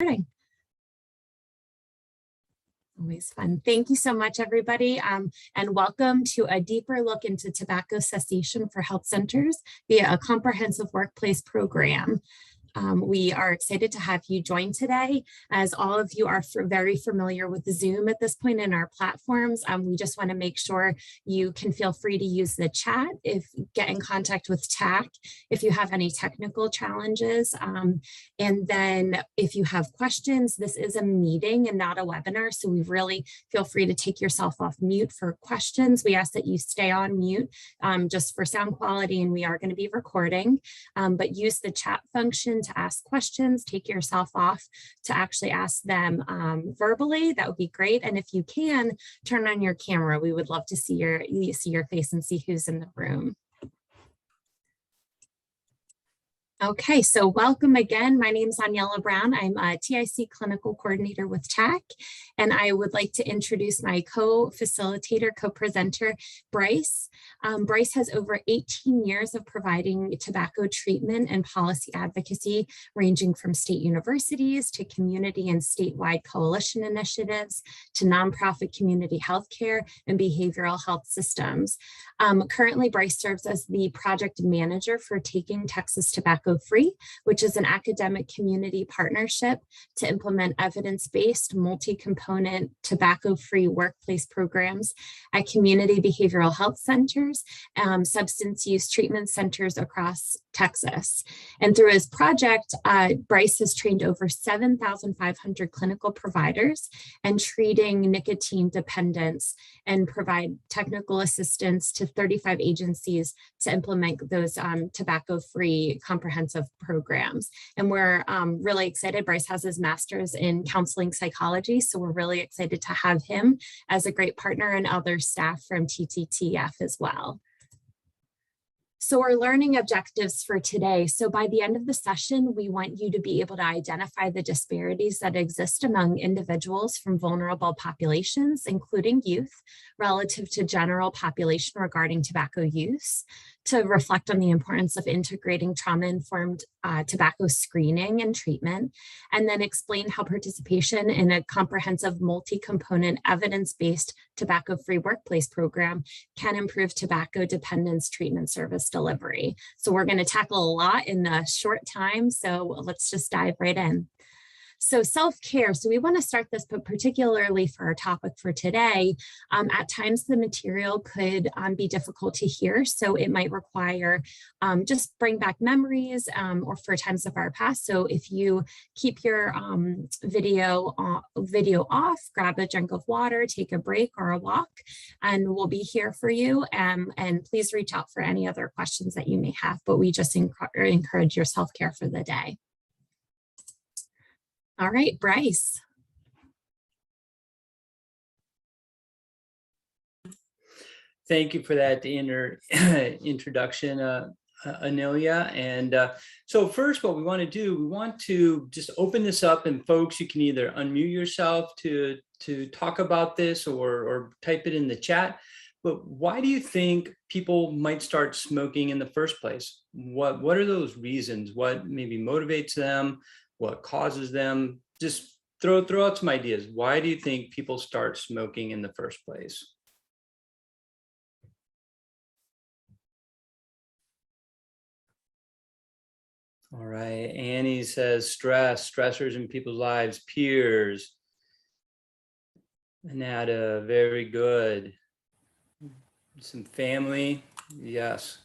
Morning. Always fun. Thank you so much, everybody, and welcome to a deeper look into tobacco cessation for health centers via a comprehensive workplace program. We are excited to have you join today. As all of you are very familiar with Zoom at this point in our platforms, we just want to make sure you can feel free to use the chat, get in contact with TAC if you have any technical challenges. And then if you have questions, this is a meeting and not a webinar, so we really feel free to take yourself off mute for questions. We ask that you stay on mute just for sound quality, and we are going to be recording, but use the chat function to ask questions. Take yourself off to actually ask them verbally. That would be great. And if you can, turn on your camera. We would love to see your face and see who's in the room. Okay, so welcome again. My name is Aniela Brown. I'm a TIC clinical coordinator with TAC, and I would like to introduce my co-facilitator, co-presenter, Bryce. Bryce has over 18 years of providing tobacco treatment and policy advocacy, ranging from state universities to community and statewide coalition initiatives to nonprofit community healthcare and behavioral health systems. Currently, Bryce serves as the project manager for Taking Texas Tobacco Free, which is an academic community partnership to implement evidence-based, multi-component tobacco-free workplace programs at community behavioral health centers, substance use treatment centers across Texas. And through his project, Bryce has trained over 7,500 clinical providers and treating nicotine dependence, and provide technical assistance to 35 agencies to implement those tobacco-free comprehensive programs. And we're really excited. Bryce has his master's in counseling psychology, so we're really excited to have him as a great partner, and other staff from TTTF as well. So our learning objectives for today. So by the end of the session, we want you to be able to identify the disparities that exist among individuals from vulnerable populations, including youth, relative to general population regarding tobacco use, to reflect on the importance of integrating trauma-informed tobacco screening and treatment, and then explain how participation in a comprehensive multi-component evidence-based tobacco-free workplace program can improve tobacco dependence treatment service delivery. So we're going to tackle a lot in a short time, so let's just dive right in. So self-care, so we want to start this, but particularly for our topic for today, at times the material could be difficult to hear, so it might require just bring back memories or for times of our past. So if you keep your video off, grab a drink of water, take a break or a walk, and we'll be here for you. And please reach out for any other questions that you may have, but we just encourage your self-care for the day. All right, Bryce. Thank you for that introduction, Anelia. And so first, what we want to do, we want to just open this up, and folks, you can either unmute yourself to talk about this or type it in the chat. But why do you think people might start smoking in the first place? What are those reasons? What maybe motivates them? What causes them? Just throw out some ideas. Why do you think people start smoking in the first place? All right, Annie says stressors in people's lives, peers. Anata, very good. Some family, yes.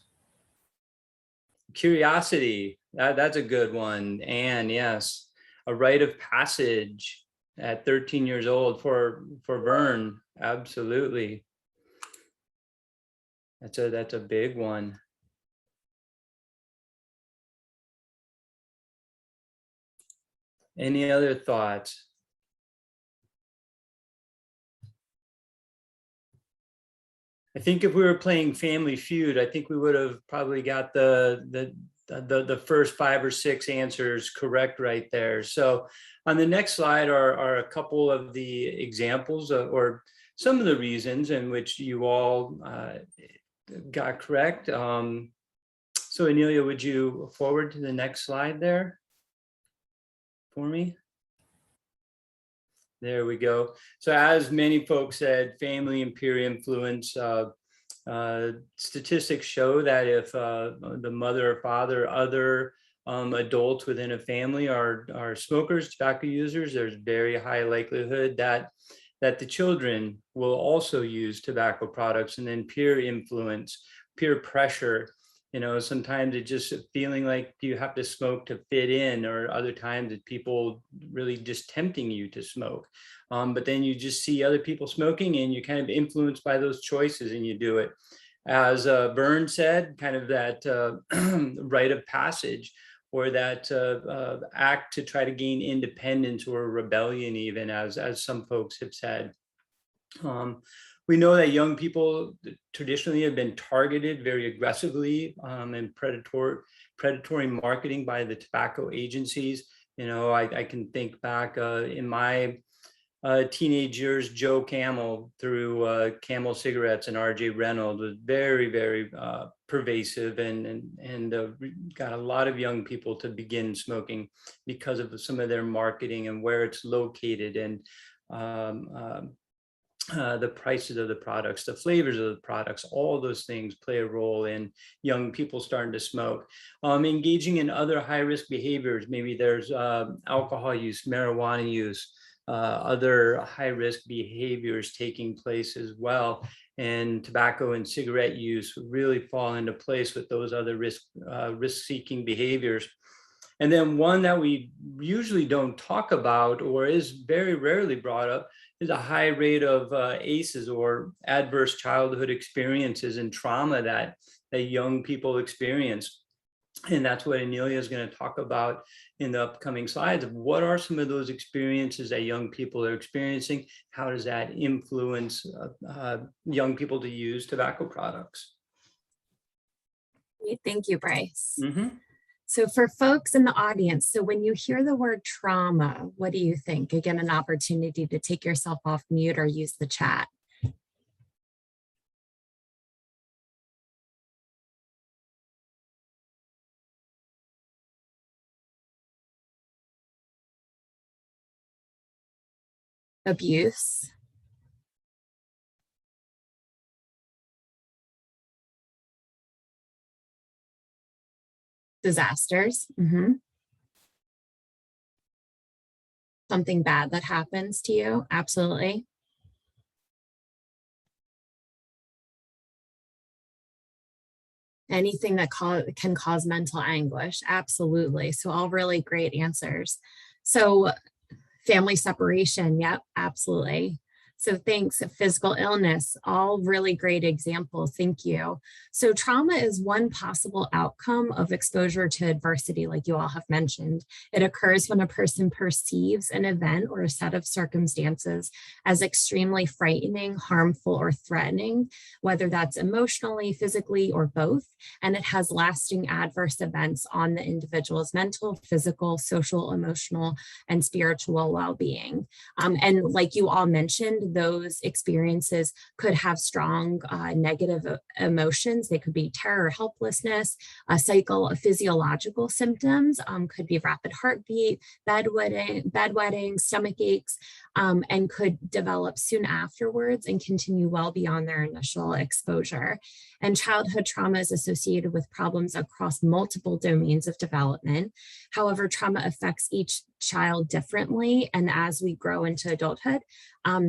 Curiosity, that's a good one. And yes, a rite of passage at 13 years old for Vern, absolutely. That's a big one. Any other thoughts? I think if we were playing Family Feud, I think we would have probably got the first 5 or 6 answers correct right there. So on the next slide are a couple of the examples or some of the reasons in which you all got correct. So Anelia, would you forward to the next slide there for me? There we go. So as many folks said, family and peer influence, statistics show that if the mother or father, other adults within a family are smokers, tobacco users, there's very high likelihood that the children will also use tobacco products. And then peer influence, peer pressure, sometimes it's just feeling like you have to smoke to fit in, or other times it's people really just tempting you to smoke. But then you just see other people smoking and you're kind of influenced by those choices and you do it. As Byrne said, kind of that rite of passage, or that act to try to gain independence or rebellion, even as some folks have said. We know that young people traditionally have been targeted very aggressively and predatory marketing by the tobacco agencies. I can think back in my teenage years, Joe Camel through Camel cigarettes and RJ Reynolds was very, very pervasive and got a lot of young people to begin smoking because of some of their marketing and where it's located, and the prices of the products, the flavors of the products, all those things play a role in young people starting to smoke. Engaging in other high-risk behaviors, maybe there's alcohol use, marijuana use, other high-risk behaviors taking place as well. And tobacco and cigarette use really fall into place with those other risk-seeking behaviors. And then one that we usually don't talk about, or is very rarely brought up, is a high rate of ACEs, or adverse childhood experiences and trauma that young people experience. And that's what Anelia is going to talk about in the upcoming slides, of what are some of those experiences that young people are experiencing? How does that influence young people to use tobacco products? Thank you, Bryce. Mm-hmm. So for folks in the audience, so when you hear the word trauma, what do you think? Again, an opportunity to take yourself off mute or use the chat. Abuse. Disasters. Mm-hmm. Something bad that happens to you. Absolutely. Anything that can cause mental anguish. Absolutely. So all really great answers. So family separation. Yep, absolutely. So thanks. Physical illness, all really great examples. Thank you. So trauma is one possible outcome of exposure to adversity, like you all have mentioned. It occurs when a person perceives an event or a set of circumstances as extremely frightening, harmful, or threatening, whether that's emotionally, physically, or both. And it has lasting adverse events on the individual's mental, physical, social, emotional, and spiritual well-being. And like you all mentioned, those experiences could have strong negative emotions. They could be terror, helplessness, physiological symptoms, could be rapid heartbeat, bedwetting, stomach aches, and could develop soon afterwards and continue well beyond their initial exposure. And childhood trauma is associated with problems across multiple domains of development. However, trauma affects each child differently, and as we grow into adulthood,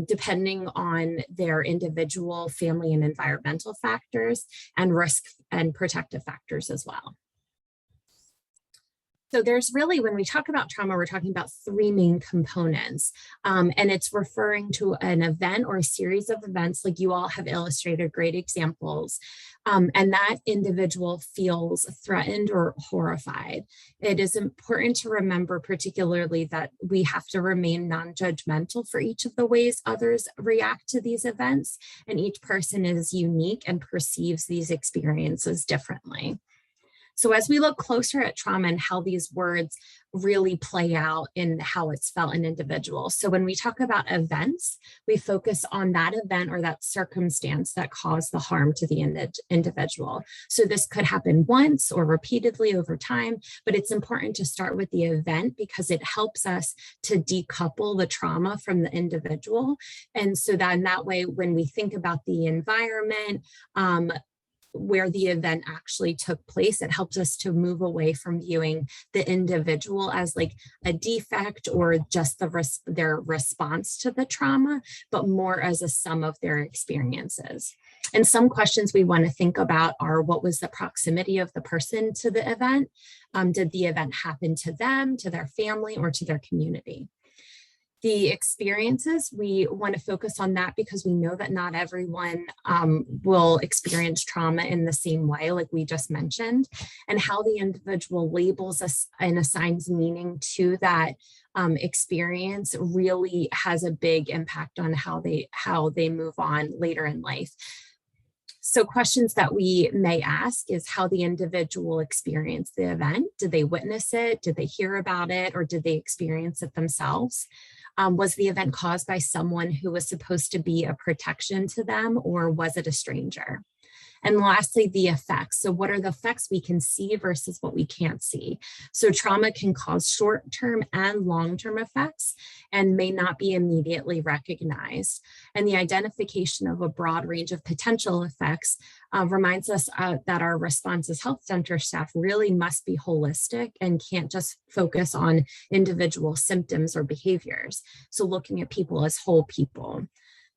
depending on their individual, family, and environmental factors, and risk and protective factors as well. So there's really, when we talk about trauma, we're talking about three main components, and it's referring to an event or a series of events, like you all have illustrated great examples, and that individual feels threatened or horrified. It is important to remember particularly that we have to remain non-judgmental for each of the ways others react to these events, and each person is unique and perceives these experiences differently. So as we look closer at trauma and how these words really play out in how it's felt in individuals. So when we talk about events, we focus on that event or that circumstance that caused the harm to the individual. So this could happen once or repeatedly over time, but it's important to start with the event because it helps us to decouple the trauma from the individual. And so that in that way, when we think about the environment, where the event actually took place, it helps us to move away from viewing the individual as like a defect or just their response to the trauma, but more as a sum of their experiences. And some questions we want to think about are, what was the proximity of the person to the event? Did the event happen to them, to their family, or to their community? The experiences, we want to focus on that because we know that not everyone will experience trauma in the same way, like we just mentioned, and how the individual labels us and assigns meaning to that experience really has a big impact on how they move on later in life. So questions that we may ask is how the individual experienced the event. Did they witness it? Did they hear about it? Or did they experience it themselves? Was the event caused by someone who was supposed to be a protection to them, or was it a stranger? And lastly, the effects. So what are the effects we can see versus what we can't see? So trauma can cause short-term and long-term effects and may not be immediately recognized. And the identification of a broad range of potential effects reminds us that our response as health center staff really must be holistic and can't just focus on individual symptoms or behaviors. So looking at people as whole people.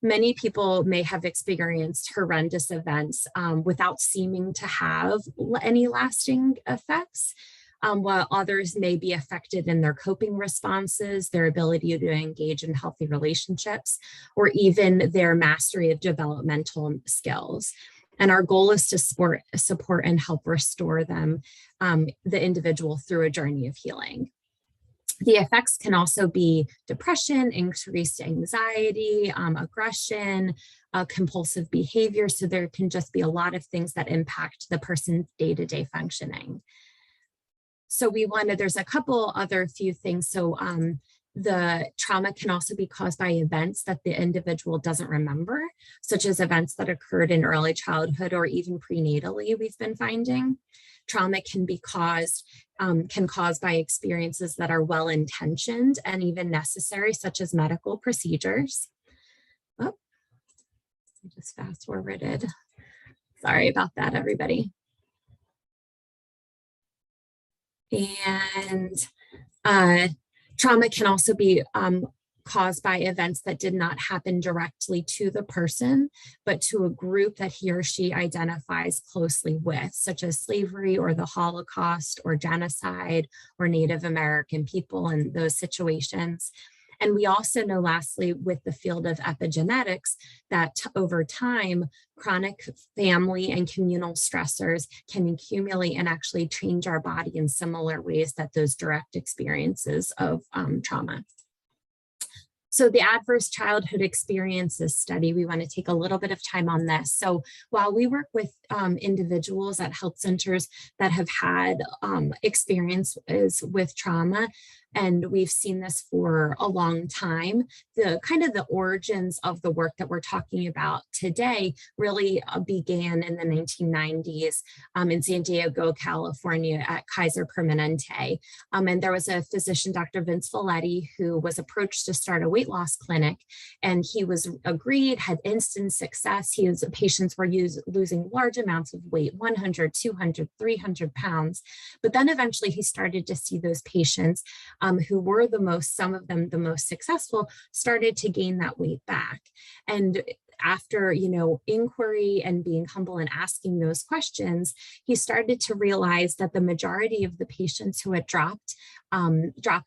Many people may have experienced horrendous events without seeming to have any lasting effects, while others may be affected in their coping responses, their ability to engage in healthy relationships, or even their mastery of developmental skills. And our goal is to support and help restore them, the individual, through a journey of healing. The effects can also be depression, increased anxiety, aggression, compulsive behavior. So there can just be a lot of things that impact the person's day-to-day functioning. So there's a couple other few things. So the trauma can also be caused by events that the individual doesn't remember, such as events that occurred in early childhood or even prenatally, we've been finding. Trauma can be caused by experiences that are well-intentioned and even necessary, such as medical procedures. Oh, I just fast forwarded. Sorry about that, everybody. And trauma can also be caused by events that did not happen directly to the person, but to a group that he or she identifies closely with, such as slavery or the Holocaust or genocide or Native American people in those situations. And we also know, lastly, with the field of epigenetics, that over time, chronic family and communal stressors can accumulate and actually change our body in similar ways that those direct experiences of trauma. So the adverse childhood experiences study, we want to take a little bit of time on this. So while we work with individuals at health centers that have had experiences with trauma, and we've seen this for a long time, the kind of the origins of the work that we're talking about today really began in the 1990s in San Diego, California at Kaiser Permanente. And there was a physician, Dr. Vince Folletti, who was approached to start a weight loss clinic, and he was agreed, had instant success. Patients were losing large amounts of weight, 100, 200, 300 pounds. But then eventually he started to see those patients who were some of them the most successful, started to gain that weight back. And after, inquiry and being humble and asking those questions, he started to realize that the majority of the patients who had dropped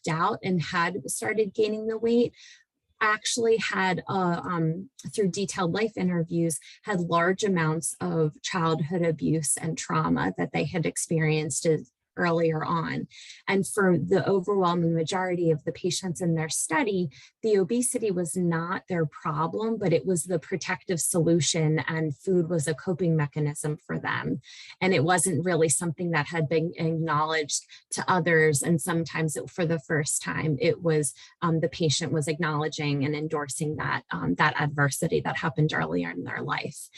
out and had started gaining the weight actually had, through detailed life interviews, had large amounts of childhood abuse and trauma that they had experienced earlier on. And for the overwhelming majority of the patients in their study, the obesity was not their problem, but it was the protective solution, and food was a coping mechanism for them. And it wasn't really something that had been acknowledged to others. And sometimes for the first time, it was the patient was acknowledging and endorsing that, that adversity that happened earlier in their life.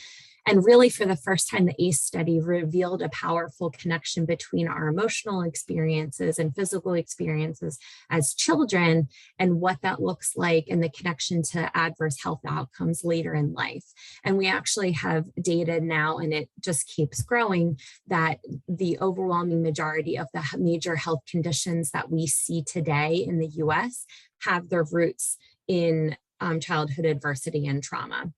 And really, for the first time, the ACE study revealed a powerful connection between our emotional experiences and physical experiences as children, and what that looks like, and the connection to adverse health outcomes later in life. And we actually have data now, and it just keeps growing, that the overwhelming majority of the major health conditions that we see today in the US have their roots in childhood adversity and trauma.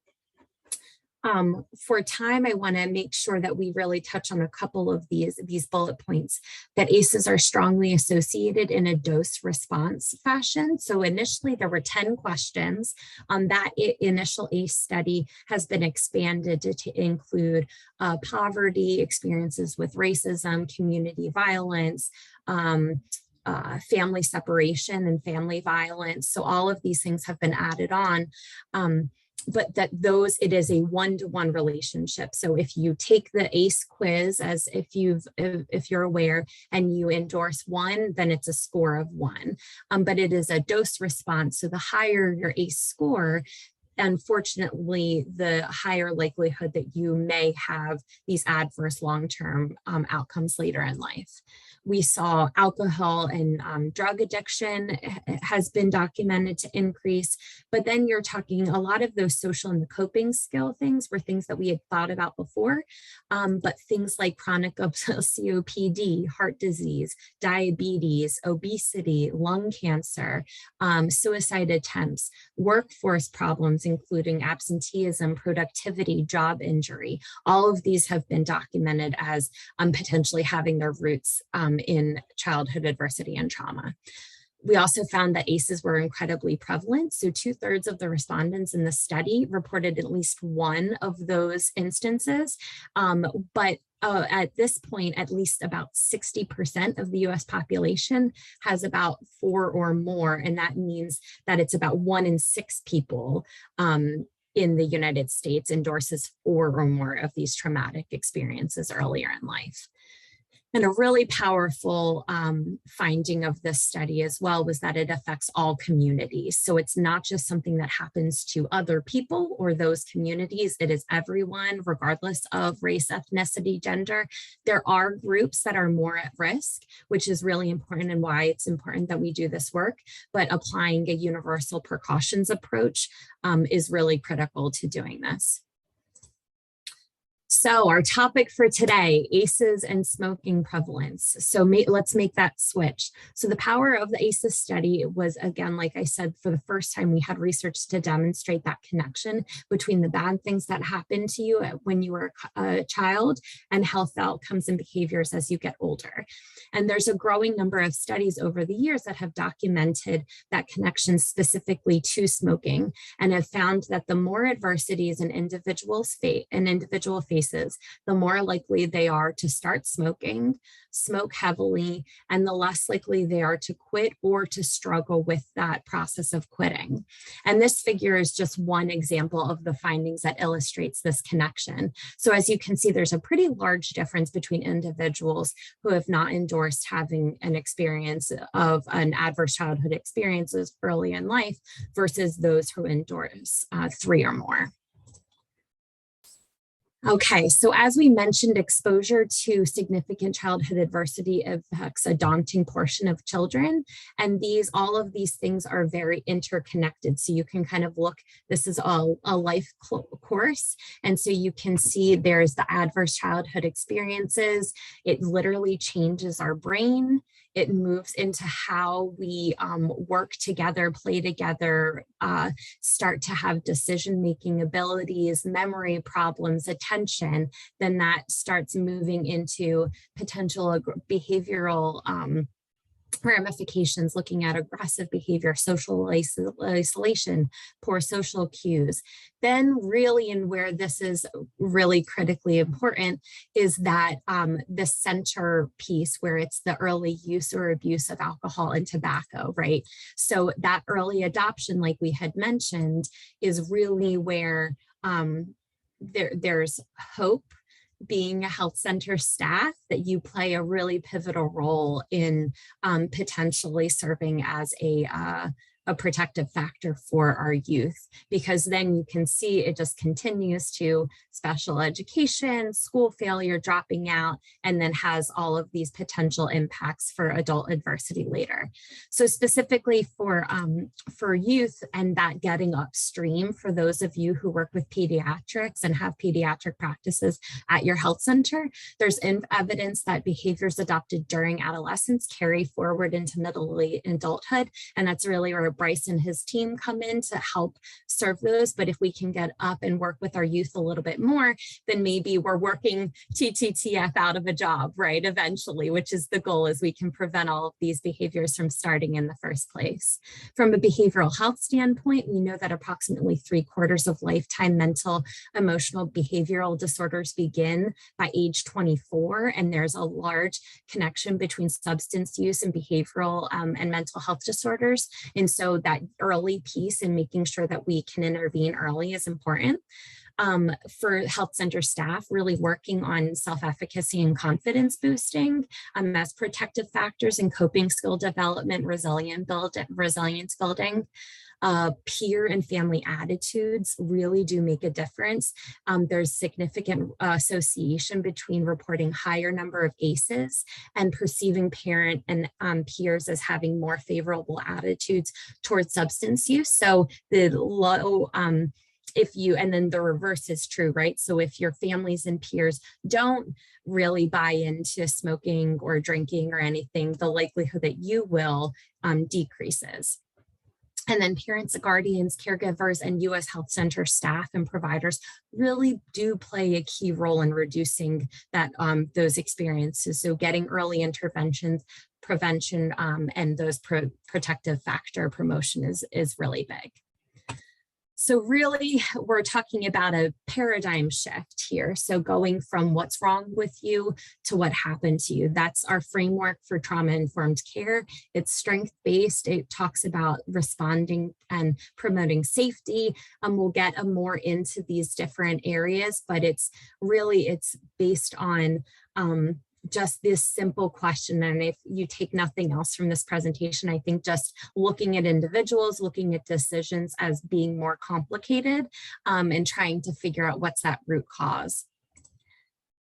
For time, I want to make sure that we really touch on a couple of these bullet points, that ACEs are strongly associated in a dose response fashion. So initially there were 10 questions. That initial ACE study has been expanded to include poverty, experiences with racism, community violence, family separation and family violence. So all of these things have been added on. But that it is a one-to-one relationship. So if you take the ACE quiz, as if you're aware, and you endorse 1, then it's a score of 1. But it is a dose response. So the higher your ACE score, unfortunately, the higher likelihood that you may have these adverse long-term outcomes later in life. We saw alcohol and drug addiction has been documented to increase, but then you're talking a lot of those social and coping skill things were things that we had thought about before, but things like chronic COPD, heart disease, diabetes, obesity, lung cancer, suicide attempts, workforce problems, including absenteeism, productivity, job injury. All of these have been documented as potentially having their roots in childhood adversity and trauma. We also found that ACEs were incredibly prevalent. So 2/3 of the respondents in the study reported at least one of those instances. But at this point, at least about 60% of the US population has about 4 or more. And that means that it's about 1 in 6 people in the United States endorses 4 or more of these traumatic experiences earlier in life. And a really powerful finding of this study as well was that it affects all communities. So it's not just something that happens to other people or those communities, it is everyone, regardless of race, ethnicity, gender. There are groups that are more at risk, which is really important and why it's important that we do this work, but applying a universal precautions approach is really critical to doing this. So our topic for today, ACEs and smoking prevalence. So let's make that switch. So the power of the ACEs study was, again, like I said, for the first time, we had research to demonstrate that connection between the bad things that happened to you when you were a child and health outcomes and behaviors as you get older. And there's a growing number of studies over the years that have documented that connection specifically to smoking, and have found that the more adversities an individual faces, the more likely they are to start smoking, smoke heavily, and the less likely they are to quit or to struggle with that process of quitting. And this figure is just one example of the findings that illustrates this connection. So as you can see, there's a pretty large difference between individuals who have not endorsed having an experience of an adverse childhood experiences early in life versus those who endorse 3 or more. Okay, so as we mentioned, exposure to significant childhood adversity affects a daunting portion of children. And all of these things are very interconnected. So you can kind of look, this is all a life course. And so you can see there's the adverse childhood experiences. It literally changes our brain. It moves into how we work together, play together, start to have decision-making abilities, memory problems, attention. Then that starts moving into potential behavioral ramifications, looking at aggressive behavior, social isolation, poor social cues. Then really, and where this is really critically important, is that the center piece where it's the early use or abuse of alcohol and tobacco, right? So that early adoption, like we had mentioned, is really where there's hope, being a health center staff, that you play a really pivotal role in potentially serving as a protective factor for our youth, because then you can see it just continues to special education, school failure, dropping out, and then has all of these potential impacts for adult adversity later. So specifically for youth and that getting upstream, for those of you who work with pediatrics and have pediatric practices at your health center, there's evidence that behaviors adopted during adolescence carry forward into middle late adulthood, and that's really where Bryce and his team come in to help serve those. But if we can get up and work with our youth a little bit more, then maybe we're working TTTF out of a job, right? Eventually, which is the goal, is we can prevent all of these behaviors from starting in the first place. From a behavioral health standpoint, we know that approximately 3/4 of lifetime mental, emotional, behavioral disorders begin by age 24, and there's a large connection between substance use and behavioral and mental health disorders. And so that early piece in making sure that we can intervene early is important. For health center staff, really working on self-efficacy and confidence boosting as protective factors in coping skill development, resilience building. Peer and family attitudes really do make a difference. There's significant association between reporting higher number of ACEs and perceiving parent and peers as having more favorable attitudes towards substance use. So the low, and then the reverse is true, right? So if your families and peers don't really buy into smoking or drinking or anything, the likelihood that you will decreases. And then parents, guardians, caregivers, and U.S. Health Center staff and providers really do play a key role in reducing that those experiences. So getting early interventions, prevention, and those protective factor promotion is really big. So really, we're talking about a paradigm shift here. So going from what's wrong with you to what happened to you. That's our framework for trauma-informed care. It's strength-based. It talks about responding and promoting safety. We'll get more into these different areas, but it's based on just this simple question. And if you take nothing else from this presentation, I think just looking at individuals, looking at decisions as being more complicated, and trying to figure out what's that root cause.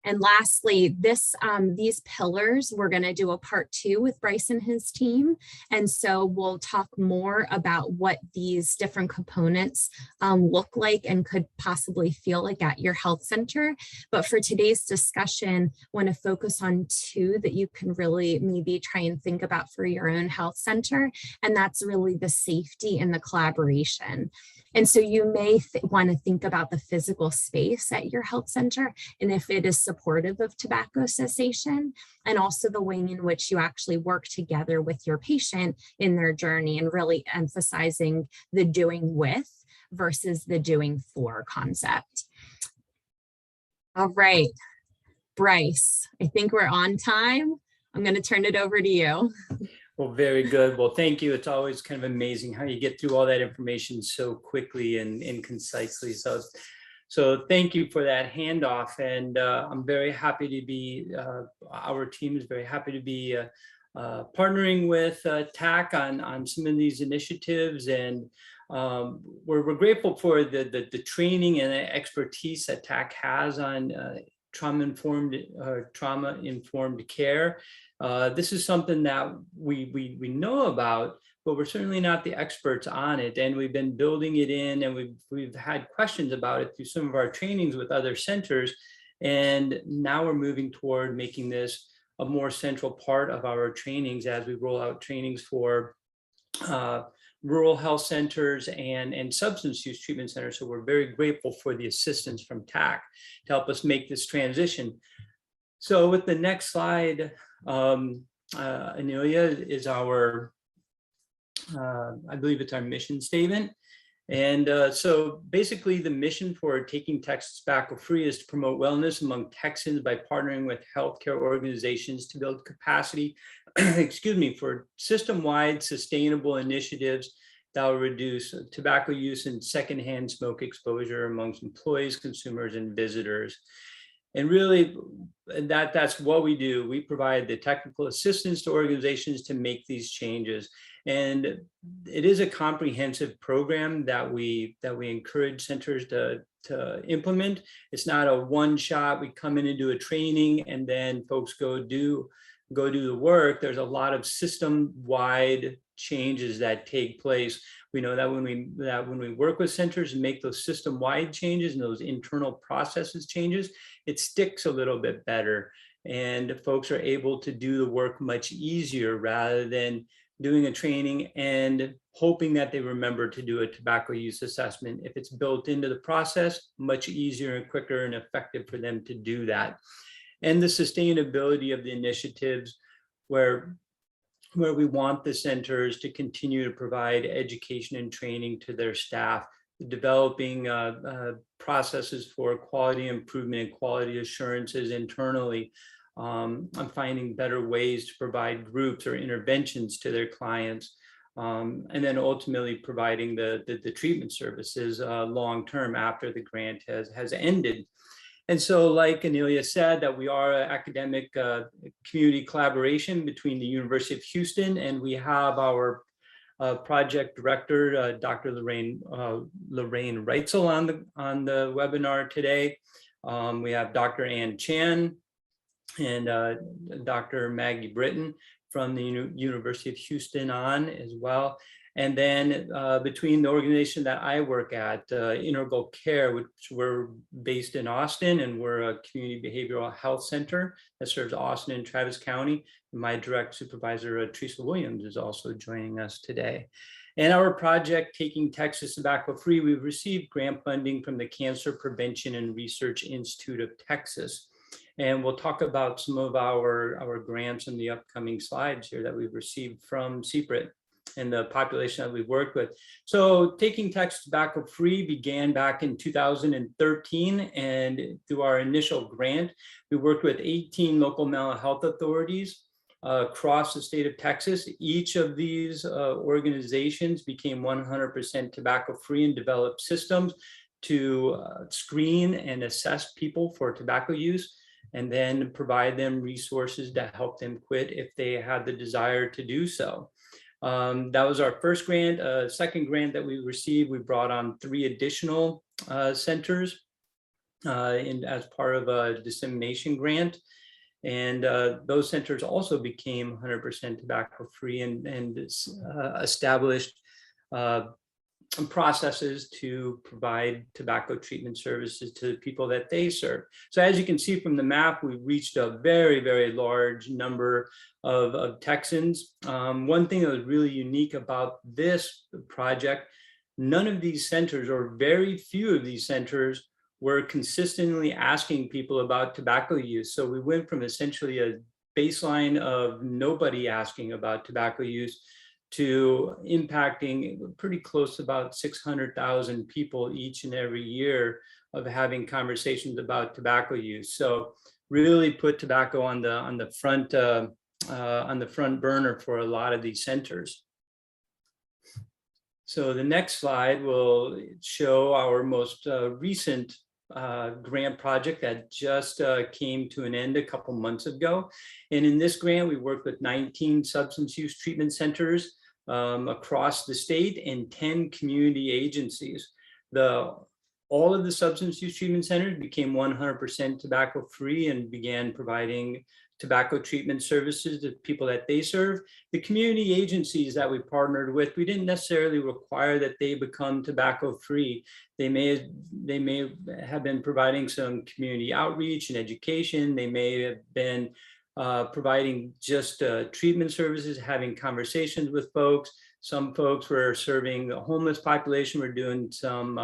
And lastly, these pillars, we're going to do a part 2 with Bryce and his team. And so we'll talk more about what these different components look like and could possibly feel like at your health center. But for today's discussion, I want to focus on 2 that you can really maybe try and think about for your own health center. And that's really the safety and the collaboration. And so you may want to think about the physical space at your health center, and if it is supportive of tobacco cessation, and also the way in which you actually work together with your patient in their journey, and really emphasizing the doing with versus the doing for concept. All right, Bryce, I think we're on time. I'm going to turn it over to you. Well, very good. Well, thank you. It's always kind of amazing how you get through all that information so quickly and concisely. So thank you for that handoff. And I'm very happy to be, our team is very happy to be partnering with TAC on some of these initiatives. And we're grateful for the training and the expertise that TAC has on trauma-informed care. This is something that we know about, but we're certainly not the experts on it. And we've been building it in, and we've had questions about it through some of our trainings with other centers. And now we're moving toward making this a more central part of our trainings as we roll out trainings for rural health centers and substance use treatment centers. So we're very grateful for the assistance from TAC to help us make this transition. So with the next slide, Amelia, is our, I believe it's our mission statement. And so basically the mission for Taking Texas Tobacco Free is to promote wellness among Texans by partnering with healthcare organizations to build capacity, excuse me, for system-wide sustainable initiatives that will reduce tobacco use and secondhand smoke exposure amongst employees, consumers, and visitors. And really, that's what we do. We provide the technical assistance to organizations to make these changes. And it is a comprehensive program that we encourage centers to implement. It's not a one shot. We come in and do a training and then folks go do the work. There's a lot of system-wide changes that take place. We know that when we work with centers and make those system-wide changes and those internal processes changes, it sticks a little bit better, and folks are able to do the work much easier rather than doing a training and hoping that they remember to do a tobacco use assessment. If it's built into the process, much easier and quicker and effective for them to do that. And the sustainability of the initiatives where we want the centers to continue to provide education and training to their staff, developing processes for quality improvement and quality assurances internally. I'm finding better ways to provide groups or interventions to their clients, and then ultimately providing the treatment services long-term after the grant has ended. And so, like Anelia said, that we are an academic community collaboration between the University of Houston, and we have our project director, Dr. Lorraine Reitzel on the webinar today. We have Dr. Ann Chan and Dr. Maggie Britton from the University of Houston on as well. And then between the organization that I work at, Integral Care, which we're based in Austin, and we're a community behavioral health center that serves Austin and Travis County. My direct supervisor, Teresa Williams, is also joining us today. And our project, Taking Texas Tobacco Free, we've received grant funding from the Cancer Prevention and Research Institute of Texas. And we'll talk about some of our grants in the upcoming slides here that we've received from CPRIT and the population that we've worked with. So Taking Texas Tobacco Free began back in 2013, and through our initial grant, we worked with 18 local mental health authorities across the state of Texas. Each of these organizations became 100% tobacco free and developed systems to screen and assess people for tobacco use, and then provide them resources to help them quit if they had the desire to do so. That was our first grant. Second grant that we received, we brought on 3 additional centers as part of a dissemination grant. And those centers also became 100% tobacco free and established processes to provide tobacco treatment services to the people that they serve. So as you can see from the map, we've reached a very, very large number of Texans. One thing that was really unique about this project, none of these centers, or very few of these centers, were consistently asking people about tobacco use. So we went from essentially a baseline of nobody asking about tobacco use to impacting pretty close to about 600,000 people each and every year of having conversations about tobacco use. So really put tobacco on the front burner for a lot of these centers. So the next slide will show our most recent grant project that just came to an end a couple months ago. And in this grant, we worked with 19 substance use treatment centers across the state and 10 community agencies. All of the substance use treatment centers became 100% tobacco free and began providing tobacco treatment services to people that they serve. The community agencies that we partnered with, we didn't necessarily require that they become tobacco free. They may have been providing some community outreach and education. They may have been providing just treatment services, having conversations with folks. Some folks were serving the homeless population, were doing some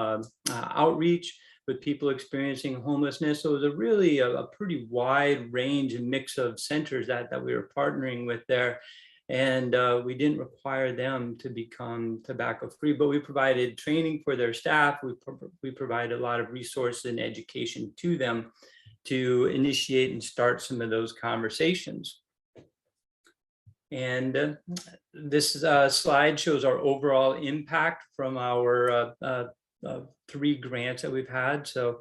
outreach. with people experiencing homelessness. So it was a pretty wide range and mix of centers that we were partnering with there. And we didn't require them to become tobacco free, but we provided training for their staff. We provided a lot of resources and education to them to initiate and start some of those conversations. And this slide shows our overall impact from our 3 grants that we've had. So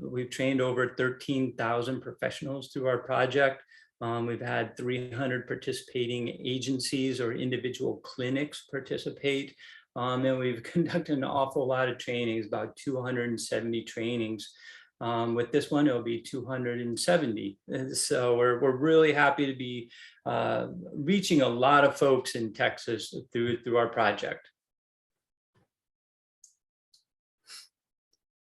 we've trained over 13,000 professionals through our project. We've had 300 participating agencies or individual clinics participate. And we've conducted an awful lot of trainings, about 270 trainings. With this one, it'll be 270. So we're really happy to be reaching a lot of folks in Texas through our project.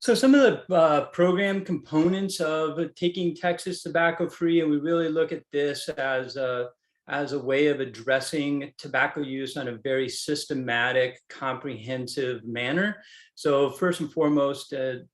So some of the program components of taking Texas tobacco free, and we really look at this as a way of addressing tobacco use on a very systematic, comprehensive manner. So first and foremost, the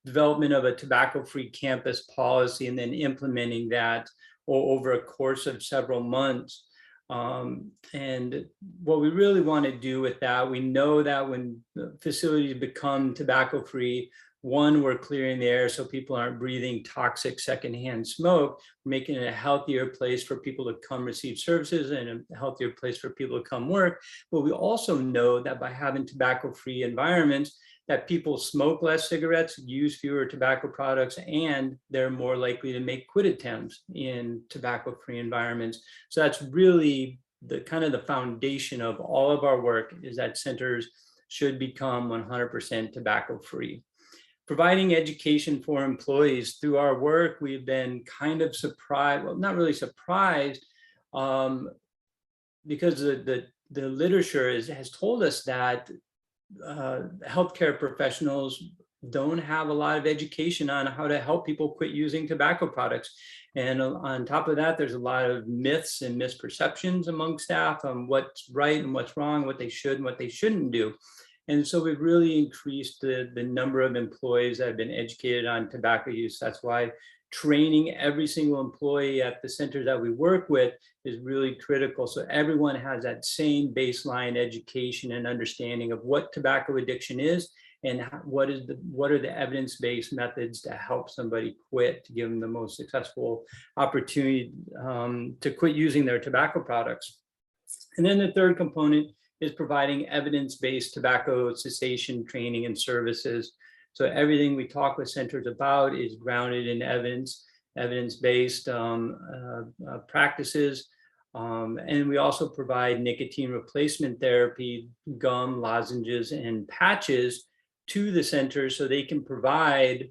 development of a tobacco-free campus policy and then implementing that over a course of several months. And what we really want to do with that, we know that when facilities become tobacco-free, one, we're clearing the air so people aren't breathing toxic secondhand smoke, making it a healthier place for people to come receive services and a healthier place for people to come work. But we also know that by having tobacco-free environments, that people smoke less cigarettes, use fewer tobacco products, and they're more likely to make quit attempts in tobacco-free environments. So that's really the kind of the foundation of all of our work, is that centers should become 100% tobacco-free. Providing education for employees through our work, we've been kind of surprised, well, not really surprised, because the literature has told us that healthcare professionals don't have a lot of education on how to help people quit using tobacco products. And on top of that, there's a lot of myths and misperceptions among staff on what's right and what's wrong, what they should and what they shouldn't do. And so we've really increased the number of employees that have been educated on tobacco use. That's why training every single employee at the centers that we work with is really critical. So everyone has that same baseline education and understanding of what tobacco addiction is and what are the evidence-based methods to help somebody quit, to give them the most successful opportunity to quit using their tobacco products. And then the third component is providing evidence-based tobacco cessation training and services. So everything we talk with centers about is grounded in evidence-based practices. And we also provide nicotine replacement therapy, gum, lozenges, and patches to the centers so they can provide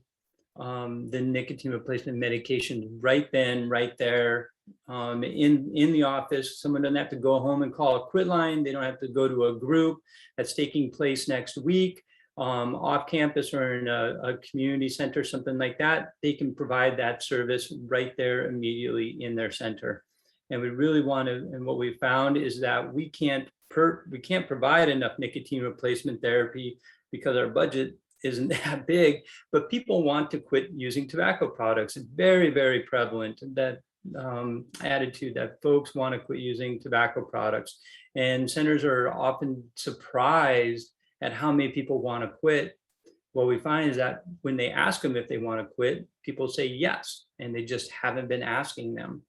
the nicotine replacement medication right then, right there, in the office. Someone doesn't have to go home and call a quit line. They don't have to go to a group that's taking place next week. Off campus or in a community center, something like that, they can provide that service right there immediately in their center. And we really want to, and what we found is that we can't provide enough nicotine replacement therapy because our budget isn't that big, but people want to quit using tobacco products. It's very, very prevalent, that attitude that folks want to quit using tobacco products. And centers are often surprised at how many people want to quit. What we find is that when they ask them if they want to quit, people say yes, and they just haven't been asking them.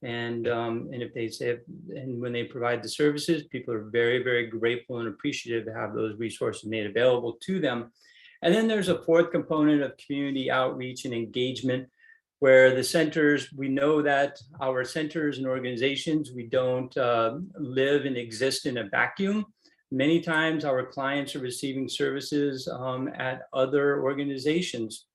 And if they say, and when they provide the services, people are very, very grateful and appreciative to have those resources made available to them. And then there's a fourth component of community outreach and engagement, where the centers, we know that our centers and organizations, we don't live and exist in a vacuum. Many times our clients are receiving services at other organizations.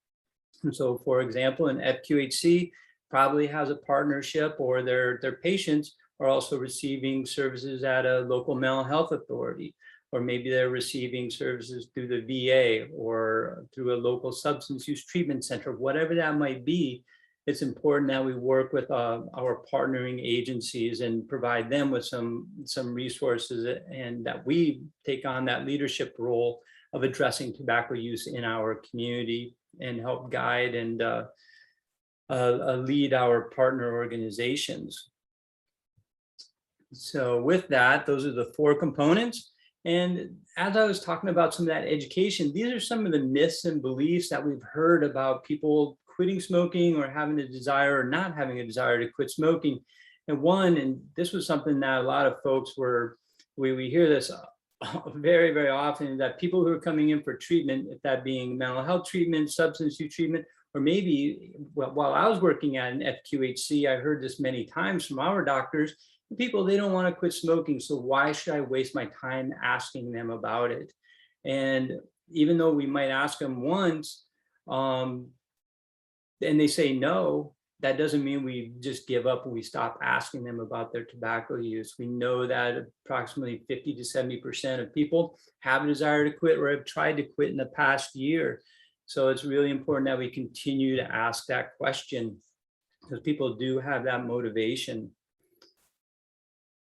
And so, for example, an FQHC probably has a partnership, or their patients are also receiving services at a local mental health authority, or maybe they're receiving services through the VA or through a local substance use treatment center, whatever that might be. It's important that we work with our partnering agencies and provide them with some resources, and that we take on that leadership role of addressing tobacco use in our community and help guide and lead our partner organizations. So with that, those are the 4 components. And as I was talking about some of that education, these are some of the myths and beliefs that we've heard about people quitting smoking or having a desire or not having a desire to quit smoking. And this was something that a lot of folks we hear this very, very often, that people who are coming in for treatment, if that being mental health treatment, substance use treatment, or maybe while I was working at an FQHC, I heard this many times from our doctors. People, they don't want to quit smoking, so why should I waste my time asking them about it? And even though we might ask them once, and they say no, that doesn't mean we just give up and we stop asking them about their tobacco use. We know that approximately 50 to 70% of people have a desire to quit or have tried to quit in the past year. So it's really important that we continue to ask that question, because people do have that motivation.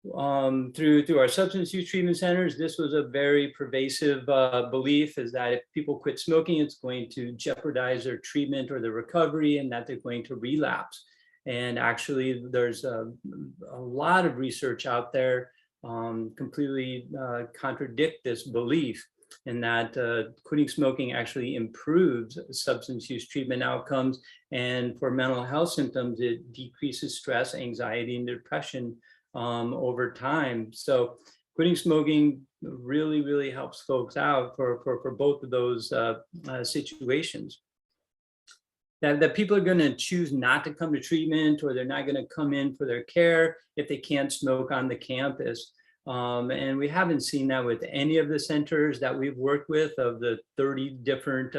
Through our substance use treatment centers, this was a very pervasive belief, is that if people quit smoking, it's going to jeopardize their treatment or their recovery, and that they're going to relapse. And actually, there's a lot of research out there completely contradict this belief, in that quitting smoking actually improves substance use treatment outcomes, and for mental health symptoms, it decreases stress, anxiety, and depression over time. So quitting smoking really, really helps folks out for both of those situations. That people are going to choose not to come to treatment, or they're not going to come in for their care if they can't smoke on the campus. And we haven't seen that with any of the centers that we've worked with. Of the 30 different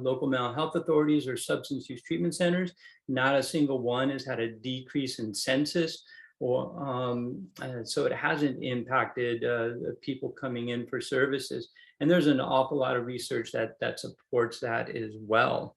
local mental health authorities or substance use treatment centers, not a single one has had a decrease in census. So it hasn't impacted people coming in for services. And there's an awful lot of research that supports that as well.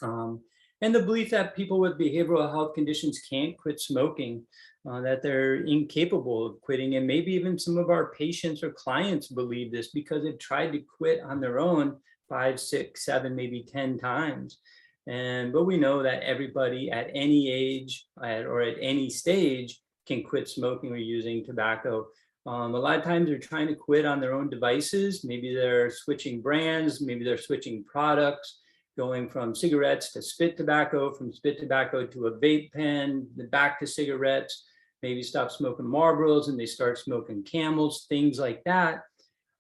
And the belief that people with behavioral health conditions can't quit smoking, that they're incapable of quitting. And maybe even some of our patients or clients believe this because they've tried to quit on their own 5, 6, 7, maybe 10 times. But we know that everybody at any age or at any stage can quit smoking or using tobacco. A lot of times they're trying to quit on their own devices. Maybe they're switching brands, maybe they're switching products, going from cigarettes to spit tobacco, from spit tobacco to a vape pen, back to cigarettes, maybe stop smoking Marlboros and they start smoking Camels, things like that.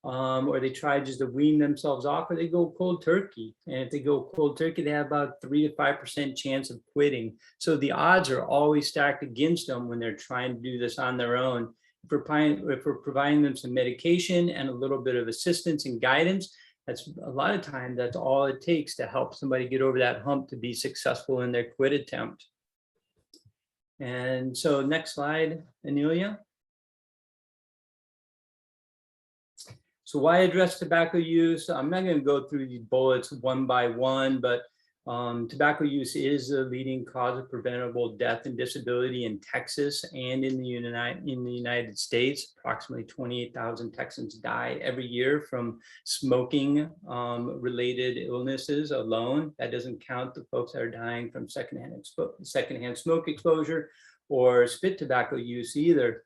Or they try just to wean themselves off, or they go cold turkey. And if they go cold turkey, they have about 3 to 5% chance of quitting. So the odds are always stacked against them when they're trying to do this on their own. If we're providing them some medication and a little bit of assistance and guidance, that's a lot of time, that's all it takes to help somebody get over that hump to be successful in their quit attempt. And so next slide, Anelia. So why address tobacco use? I'm not going to go through these bullets one by one, but tobacco use is the leading cause of preventable death and disability in Texas and in the United States. Approximately 28,000 Texans die every year from smoking related illnesses alone. That doesn't count the folks that are dying from secondhand smoke exposure or spit tobacco use either.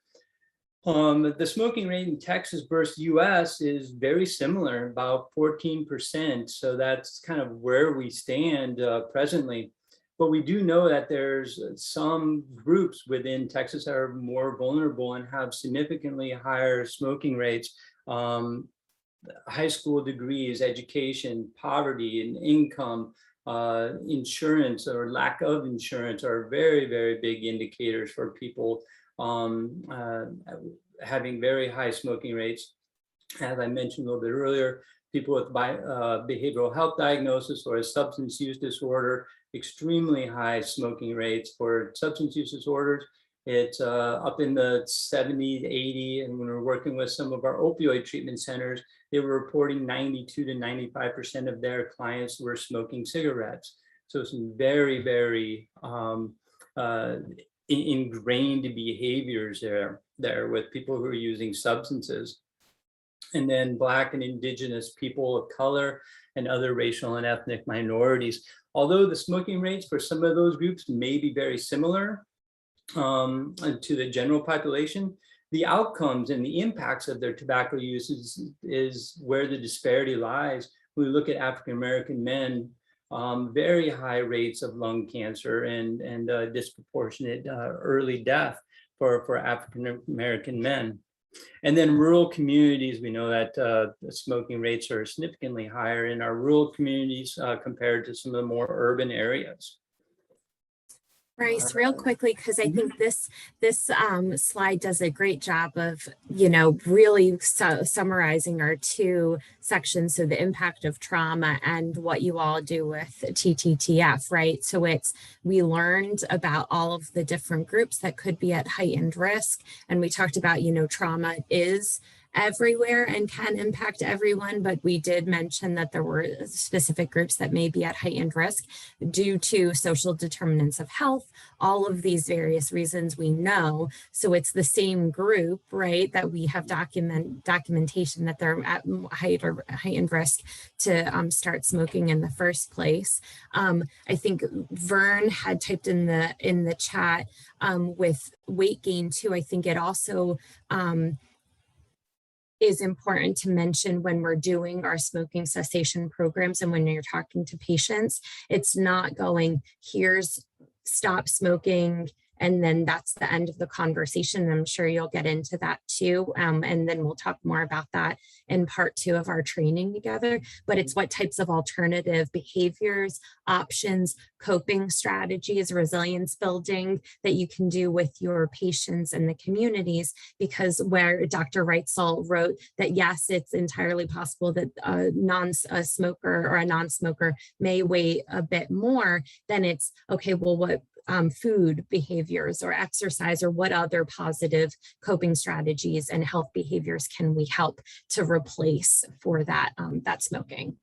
The smoking rate in Texas versus US is very similar, about 14%. So that's kind of where we stand presently. But we do know that there's some groups within Texas that are more vulnerable and have significantly higher smoking rates. High school degrees, education, poverty, and income, insurance or lack of insurance are very, very big indicators for people having very high smoking rates. As I mentioned a little bit earlier, people with behavioral health diagnosis or a substance use disorder, extremely high smoking rates. For substance use disorders, it's up in the 70 to 80. And when we're working with some of our opioid treatment centers, they were reporting 92 to 95% of their clients were smoking cigarettes. So some very, very ingrained behaviors there with people who are using substances. and then Black and Indigenous people of color and other racial and ethnic minorities. Although the smoking rates for some of those groups may be very similar to the general population, the outcomes and the impacts of their tobacco use is where the disparity lies. When we look at African American men, very high rates of lung cancer and disproportionate early death for African American men. And then rural communities, we know that the smoking rates are significantly higher in our rural communities compared to some of the more urban areas. Bryce, real quickly, because I think this slide does a great job of, really summarizing our two sections. So the impact of trauma and what you all do with TTTF, right? So we learned about all of the different groups that could be at heightened risk. And we talked about, trauma is everywhere and can impact everyone, but we did mention that there were specific groups that may be at heightened risk due to social determinants of health, all of these various reasons we know. So it's the same group, right, that we have documentation that they're at heightened risk to start smoking in the first place. I think Vern had typed in the chat with weight gain too. I think it also is important to mention when we're doing our smoking cessation programs and when you're talking to patients, it's not going, here's stop smoking, and then that's the end of the conversation. I'm sure you'll get into that too. And then we'll talk more about that in part 2 of our training together. But it's what types of alternative behaviors, options, coping strategies, resilience building that you can do with your patients and the communities. Because where Dr. Reitzel wrote that, yes, it's entirely possible that a smoker or a non-smoker may weigh a bit more, then it's, okay, well, what food behaviors or exercise or what other positive coping strategies and health behaviors can we help to replace for that smoking?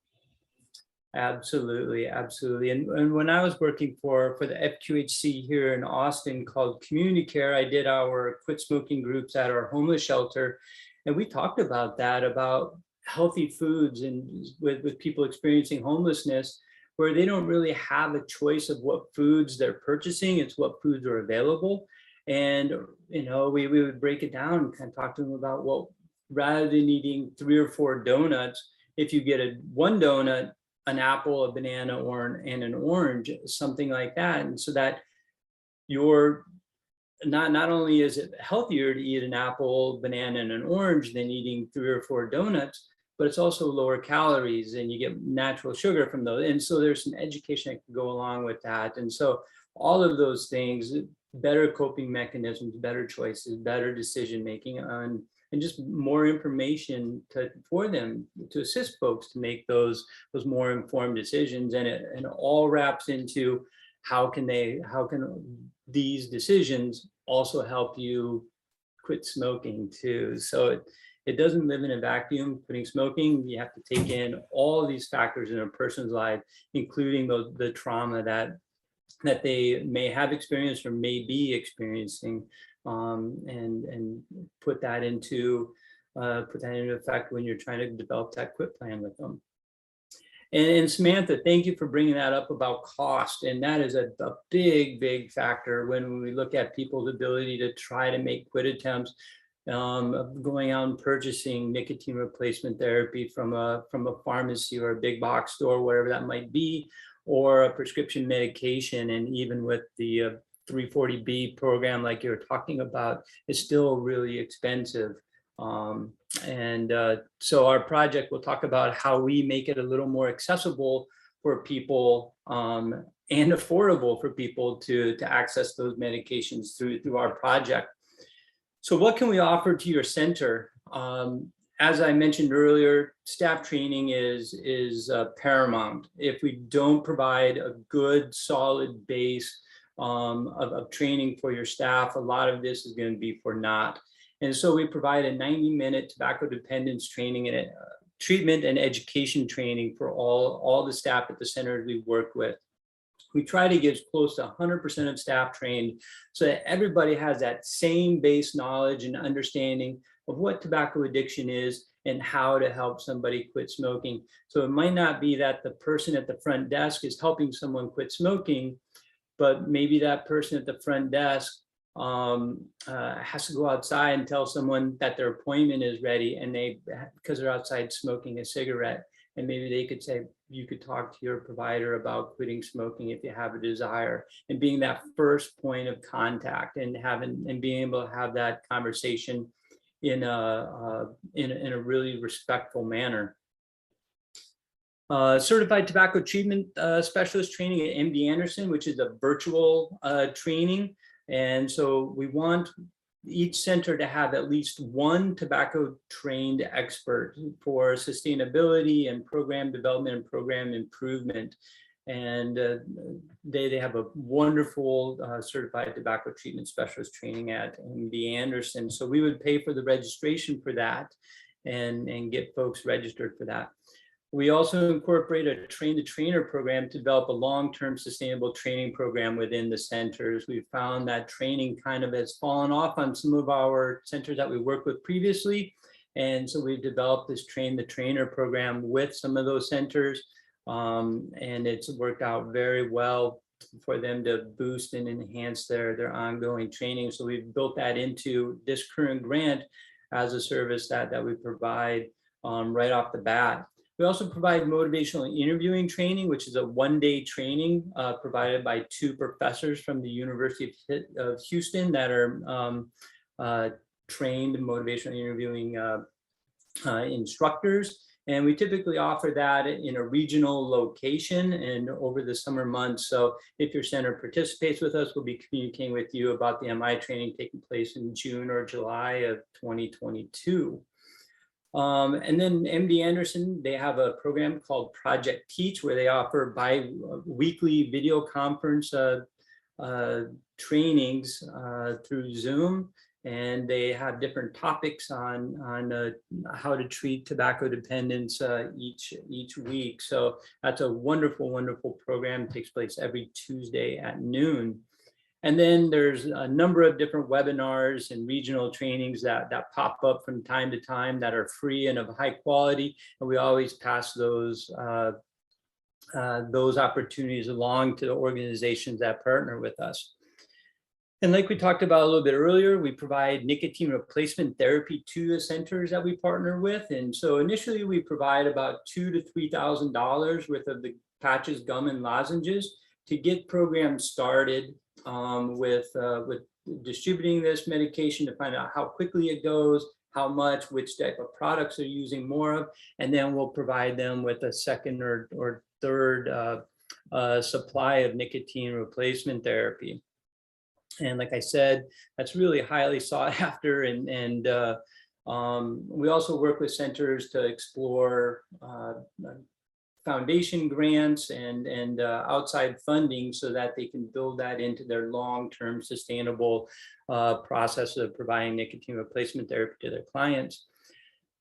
Absolutely, absolutely. And when I was working for the FQHC here in Austin called Community Care, I did our quit smoking groups at our homeless shelter. And we talked about that, about healthy foods and with people experiencing homelessness, where they don't really have a choice of what foods they're purchasing. It's what foods are available. And, we would break it down and kind of talk to them about, well, rather than eating 3 or 4 donuts, if you get one donut, an apple, a banana, and an orange, something like that. And so that you're not only is it healthier to eat an apple, banana, and an orange than eating 3 or 4 donuts, but it's also lower calories and you get natural sugar from those. And so there's some education that can go along with that. And so all of those things, better coping mechanisms, better choices, better decision-making, and just more information for them to assist folks to make those more informed decisions. And it all wraps into how can these decisions also help you quit smoking too. So it doesn't live in a vacuum. Quitting smoking, you have to take in all these factors in a person's life, including the trauma that they may have experienced or may be experiencing, and put that into effect when you're trying to develop that quit plan with them. And Samantha, thank you for bringing that up about cost. And that is a big factor when we look at people's ability to try to make quit attempts. Going out and purchasing nicotine replacement therapy from a pharmacy or a big box store, whatever that might be, or a prescription medication. And even with the 340B program, like you're talking about, is still really expensive. So our project will talk about how we make it a little more accessible for people and affordable for people to access those medications through our project. So what can we offer to your center? As I mentioned earlier, staff training is paramount. If we don't provide a good, solid base of training for your staff, a lot of this is going to be for naught. And so we provide a 90-minute tobacco dependence training and treatment and education training for all the staff at the centers we work with. We try to get close to 100% of staff trained so that everybody has that same base knowledge and understanding of what tobacco addiction is and how to help somebody quit smoking. So it might not be that the person at the front desk is helping someone quit smoking, but maybe that person at the front desk has to go outside and tell someone that their appointment is ready, and because they're outside smoking a cigarette, and maybe they could say, you could talk to your provider about quitting smoking if you have a desire, and being that first point of contact, and being able to have that conversation in a really respectful manner. Certified tobacco treatment specialist training at MD Anderson, which is a virtual training. And so we want each center to have at least one tobacco trained expert for sustainability and program development and program improvement. And they have a wonderful certified tobacco treatment specialist training at MD Anderson. So we would pay for the registration for that and get folks registered for that. We also incorporate a train-the-trainer program to develop a long-term sustainable training program within the centers. We've found that training kind of has fallen off on some of our centers that we worked with previously. And so we've developed this train-the-trainer program with some of those centers. And it's worked out very well for them to boost and enhance their ongoing training. So we've built that into this current grant as a service that we provide right off the bat. We also provide motivational interviewing training, which is a one-day training provided by two professors from the University of Houston that are trained motivational interviewing instructors. And we typically offer that in a regional location and over the summer months. So if your center participates with us, we'll be communicating with you about the MI training taking place in June or July of 2022. And then MD Anderson, they have a program called Project Teach, where they offer bi-weekly video conference trainings through Zoom. And they have different topics on how to treat tobacco dependence each week. So that's a wonderful, wonderful program. It takes place every Tuesday at noon. And then there's a number of different webinars and regional trainings that pop up from time to time that are free and of high quality. And we always pass those opportunities along to the organizations that partner with us. And like we talked about a little bit earlier, we provide nicotine replacement therapy to the centers that we partner with. And so initially we provide about $2,000 to $3,000 worth of the patches, gum, and lozenges to get programs started with distributing this medication, to find out how quickly it goes, how much, which type of products they're using more of, and then we'll provide them with a second or third supply of nicotine replacement therapy. And like I said, that's really highly sought after, and we also work with centers to explore foundation grants and outside funding so that they can build that into their long-term sustainable process of providing nicotine replacement therapy to their clients.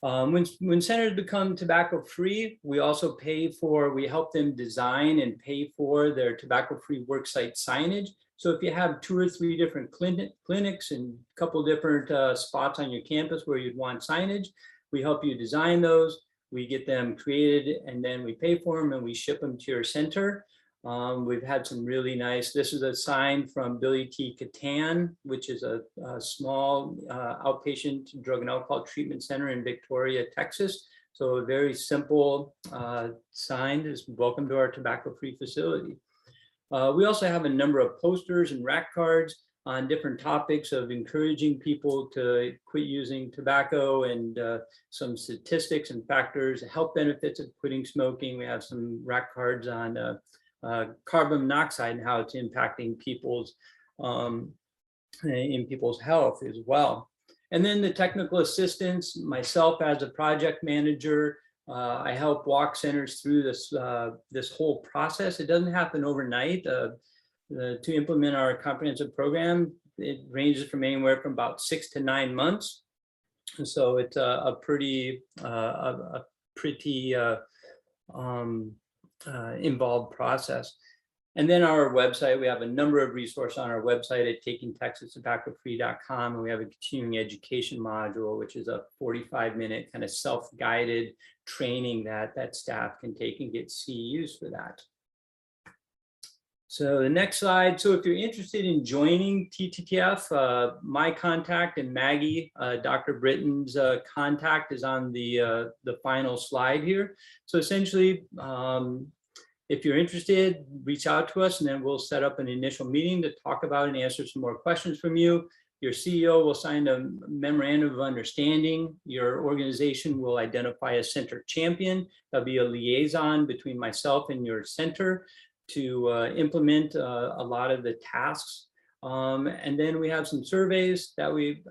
When centers become tobacco-free, we also we help them design and pay for their tobacco-free worksite signage. So if you have 2 or 3 different clinics and a couple different spots on your campus where you'd want signage, we help you design those. We get them created, and then we pay for them and we ship them to your center. We've had some really nice, this is a sign from Billy T. Catan, which is a small outpatient drug and alcohol treatment center in Victoria, Texas. So a very simple sign is welcome to our tobacco-free facility. We also have a number of posters and rack cards on different topics of encouraging people to quit using tobacco, and some statistics and factors, health benefits of quitting smoking. We have some rack cards on carbon monoxide and how it's impacting people's health as well. And then the technical assistance, myself as a project manager, I help walk centers through this whole process. It doesn't happen overnight. To implement our comprehensive program, it ranges from anywhere from about 6 to 9 months. And so it's a pretty involved process. And then our website, we have a number of resources on our website at takingtexastobacco-free.com. And we have a continuing education module, which is a 45-minute kind of self-guided training that staff can take and get CEUs for that. So the next slide. So if you're interested in joining TTTF, my contact and Maggie, Dr. Britton's contact is on the final slide here. So essentially, if you're interested, reach out to us and then we'll set up an initial meeting to talk about and answer some more questions from you. Your CEO will sign a memorandum of understanding. Your organization will identify a center champion. There'll be a liaison between myself and your center to implement a lot of the tasks. And then we have some surveys that we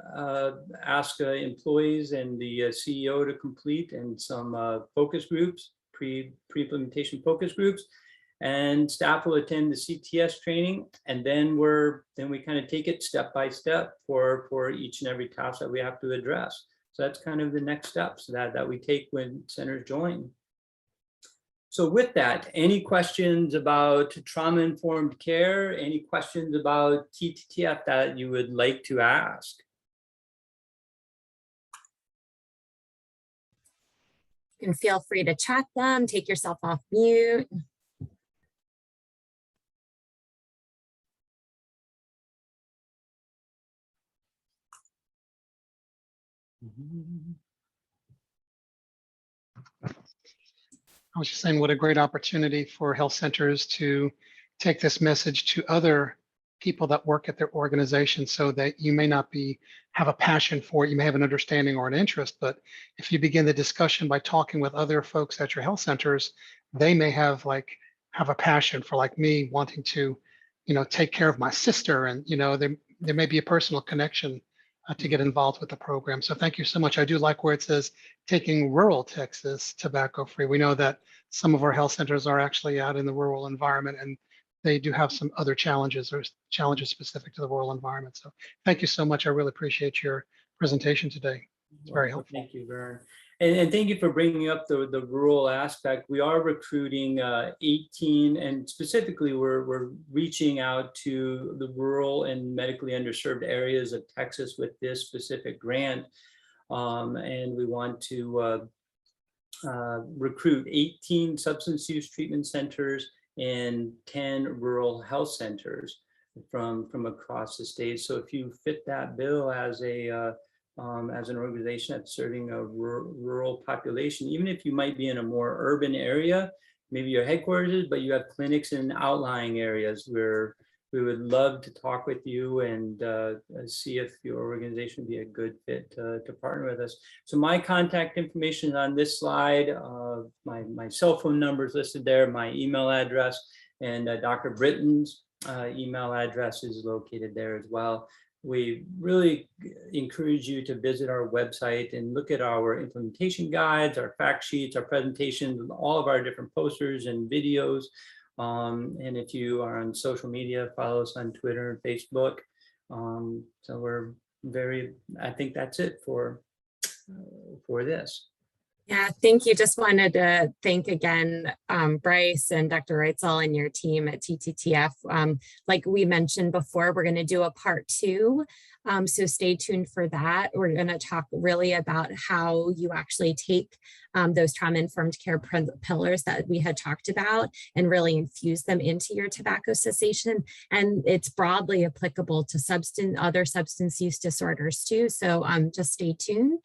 ask employees and the CEO to complete, and some focus groups, pre-implementation focus groups, and staff will attend the CTS training, and then we kind of take it step by step for each and every task that we have to address. So that's kind of the next steps that we take when centers join. So with that, any questions about trauma-informed care? Any questions about TTTF that you would like to ask? You can feel free to chat them, take yourself off mute. I was just saying what a great opportunity for health centers to take this message to other people that work at their organization, so that you may not have a passion for it, you may have an understanding or an interest, but if you begin the discussion by talking with other folks at your health centers, they may have a passion for, like me, wanting to, take care of my sister, and there may be a personal connection to get involved with the program. So thank you so much. I do like where it says taking rural Texas tobacco free. We know that some of our health centers are actually out in the rural environment, and they do have some other challenges specific to the rural environment. So thank you so much. I really appreciate your presentation today. It's very helpful. Thank you, Vern. And thank you for bringing up the rural aspect. We are recruiting 18, and specifically we're reaching out to the rural and medically underserved areas of Texas with this specific grant. And we want to recruit 18 substance use treatment centers and 10 rural health centers from across the state. So if you fit that bill as an organization that's serving a rural population, even if you might be in a more urban area, maybe your headquarters, but you have clinics in outlying areas, where we would love to talk with you and see if your organization would be a good fit to partner with us. So my contact information is on this slide. My cell phone number is listed there, my email address, and Dr. Britton's email address is located there as well. We really encourage you to visit our website and look at our implementation guides, our fact sheets, our presentations, and all of our different posters and videos. And if you are on social media, follow us on Twitter and Facebook. So I think that's it for this. Yeah, thank you. Just wanted to thank again, Bryce and Dr. Reitzel and your team at TTTF. Like we mentioned before, we're going to do a part 2. So stay tuned for that. We're going to talk really about how you actually take those trauma-informed care pillars that we had talked about and really infuse them into your tobacco cessation. And it's broadly applicable to other substance use disorders too. So just stay tuned.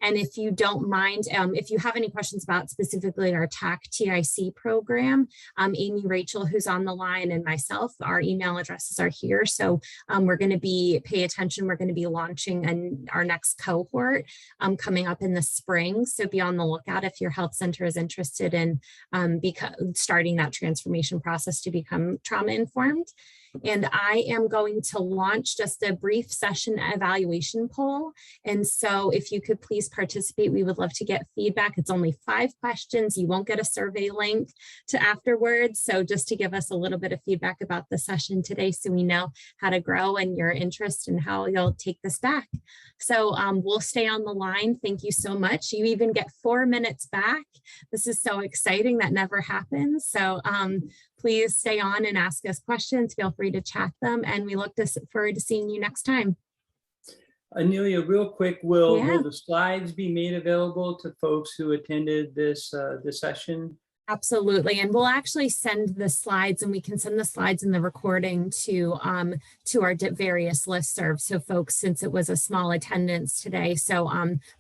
And if you don't mind, if you have any questions about specifically our TAC-TIC program, Amy, Rachel, who's on the line, and myself, our email addresses are here. So we're going to pay attention. We're going to be launching our next cohort coming up in the spring. So be on the lookout if your health center is interested in starting that transformation process to become trauma-informed. And I am going to launch just a brief session evaluation poll. And so if you could please participate, we would love to get feedback. It's only 5 questions. You won't get a survey link to afterwards. So just to give us a little bit of feedback about the session today, so we know how to grow and your interest and how you'll take this back. So we'll stay on the line. Thank you so much. You even get 4 minutes back. This is so exciting. That never happens. So please stay on and ask us questions. Feel free to chat them, and we look forward to seeing you next time. Anelia, real quick, will Yeah. the slides be made available to folks who attended this session? Absolutely. And we'll actually send the slides, and we can send the slides and the recording to our various listservs. So folks, since it was a small attendance today, so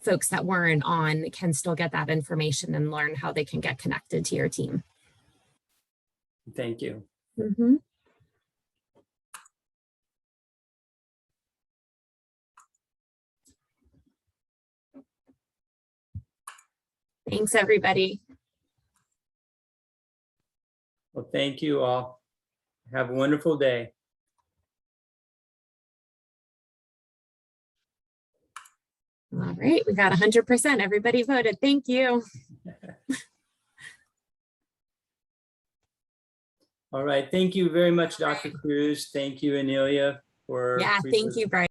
folks that weren't on can still get that information and learn how they can get connected to your team. Thank you. Mm-hmm. Thanks, everybody. Well, thank you all. Have a wonderful day. All right, we got 100%. Everybody voted. Thank you. All right. Thank you very much, Dr. Cruz. Thank you, Anelia, for Yeah, thank you, Brian.